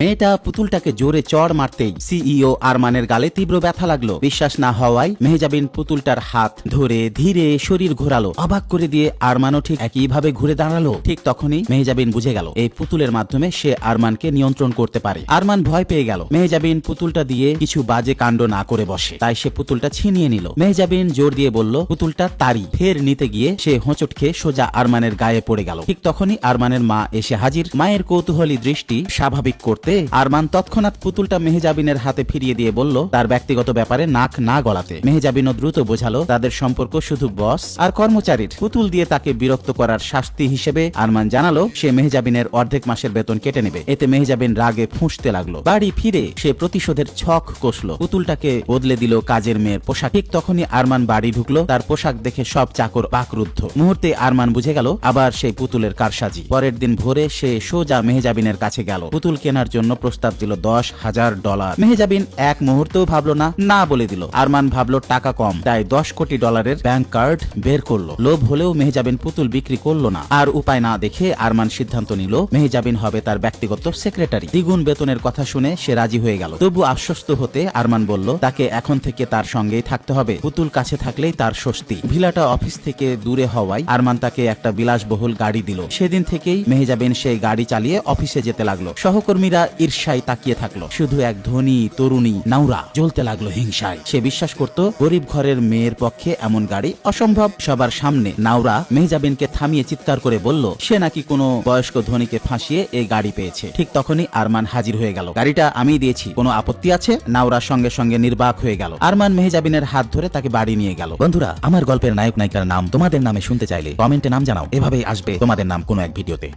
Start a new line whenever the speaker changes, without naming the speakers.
মেয়েটা পুতুলটাকে জোরে চড় মারতেই সিইও আরমানের গালে তীব্র ব্যথা লাগলো। বিশ্বাস না হওয়ায় মেহজাবিন পুতুলটার হাত ধরে ধীরে শরীর ঘোরালো। অবাক করে দিয়ে আরমানও ঠিক একইভাবে ঘুরে দাঁড়ালো। ঠিক তখনই মেহজাবিন বুঝে গেল এই পুতুলের মাধ্যমে সে আরমানকে নিয়ন্ত্রণ করতে পারে। আরমান ভয় পেয়ে গেল মেহজাবিন পুতুলটা দিয়ে কিছু বাজে কাণ্ড না করে বসে, তাই সে পুতুলটা ছিনিয়ে নিল। মেহজাবিন জোর দিয়ে বলল পুতুলটা তারই। ফের নিতে গিয়ে সে হোঁচট খেয়ে সোজা আরমানের গায়ে পড়ে গেল। ঠিক তখনই আরমানের মা এসে হাজির। মায়ের কৌতূহলী দৃষ্টি স্বাভাবিক করতে আরমান তৎক্ষণাৎ পুতুলটা মেহজাবিনের হাতে ফিরিয়ে দিয়ে বলল তার ব্যক্তিগত ব্যাপারে নাক না গলাতে। মেহজাবিনও দ্রুত বোঝালো তাদের সম্পর্ক শুধু বস আর কর্মচারীর। পুতুল দিয়ে তাকে বিরক্ত করার শাস্তি হিসেবে আরমান জানালো সে মেহজাবিনের অর্ধেক মাসের বেতন কেটে নেবে। এতে মেহজাবিন রাগে ফুঁসতে লাগলো। বাড়ি ফিরে সে প্রতিশোধের ছক কষলো। পুতুলটাকে বদলে দিল কাজের মেয়ের পোশাক। ঠিক তখনই আরমান বাড়ি ঢুকলো। তার পোশাক দেখে সব চাকর বাকরুদ্ধ। মুহূর্তে আরমান বুঝে গেল আবার সেই পুতুলের কারসাজি। পরের দিন ভোরে সে সোজা মেহজাবিনের কাছে গেল। পুতুল কেনার জন্য প্রস্তাব দিল $10,000। মেহজাবিন এক মুহূর্তেও ভাবলো না, না বলে দিল। আরমান ভাবলো টাকা কম, তাই $10 কোটি ব্যাংক কার্ড বের করলো। লোভ হলেও মেহজাবিন পুতুল বিক্রি করলো না। আর উপায় না দেখে আরমান সিদ্ধান্ত নিল মেহজাবিন হবে তার ব্যক্তিগত সেক্রেটারি। দ্বিগুণ বেতনের কথা শুনে সে রাজি হয়ে গেল। তবু আশ্বস্ত হতে আরমান বলল তাকে এখন থেকে তার সঙ্গেই থাকতে হবে। পুতুল কাছে থাকলেই তার স্বস্তি। ভিলাটা অফিস থেকে দূরে হওয়ায় আরমান তাকে একটা বিলাসবহুল গাড়ি দিল। সেদিন থেকেই মেহজাবিন সেই গাড়ি চালিয়ে অফিসে যেতে লাগলো। সহকর্মীরা ঈর্ষায় তাকিয়ে থাকলো। শুধু এক ধনী তরুণী নাউরা জ্বলতে লাগলো হিংসায়। সে বিশ্বাস করত গরিব ঘরের মেয়ের পক্ষে এমন গাড়ি অসম্ভব। সবার সামনে নাউরা মেহজাবিনকে থামিয়ে চিৎকার করে বলল সে নাকি কোনো বয়স্ক ধনীকে ফাঁসিয়ে এই গাড়ি পেয়েছে। ঠিক তখনই আরমান হাজির হয়ে গেল। গাড়িটা আমি দিয়েছি, কোনো আপত্তি আছে? নাউরা সঙ্গে সঙ্গে নির্বাক হয়ে গেল। আরমান মেহজাবিনের হাত ধরে তাকে বাড়ি নিয়ে গেল। বন্ধুরা, আমার গল্পের নায়ক নায়িকার নাম তোমাদের নামে শুনতে চাইলে কমেন্টে নাম জানাও। এভাবেই আসবে তোমাদের নাম কোনো এক ভিডিওতে।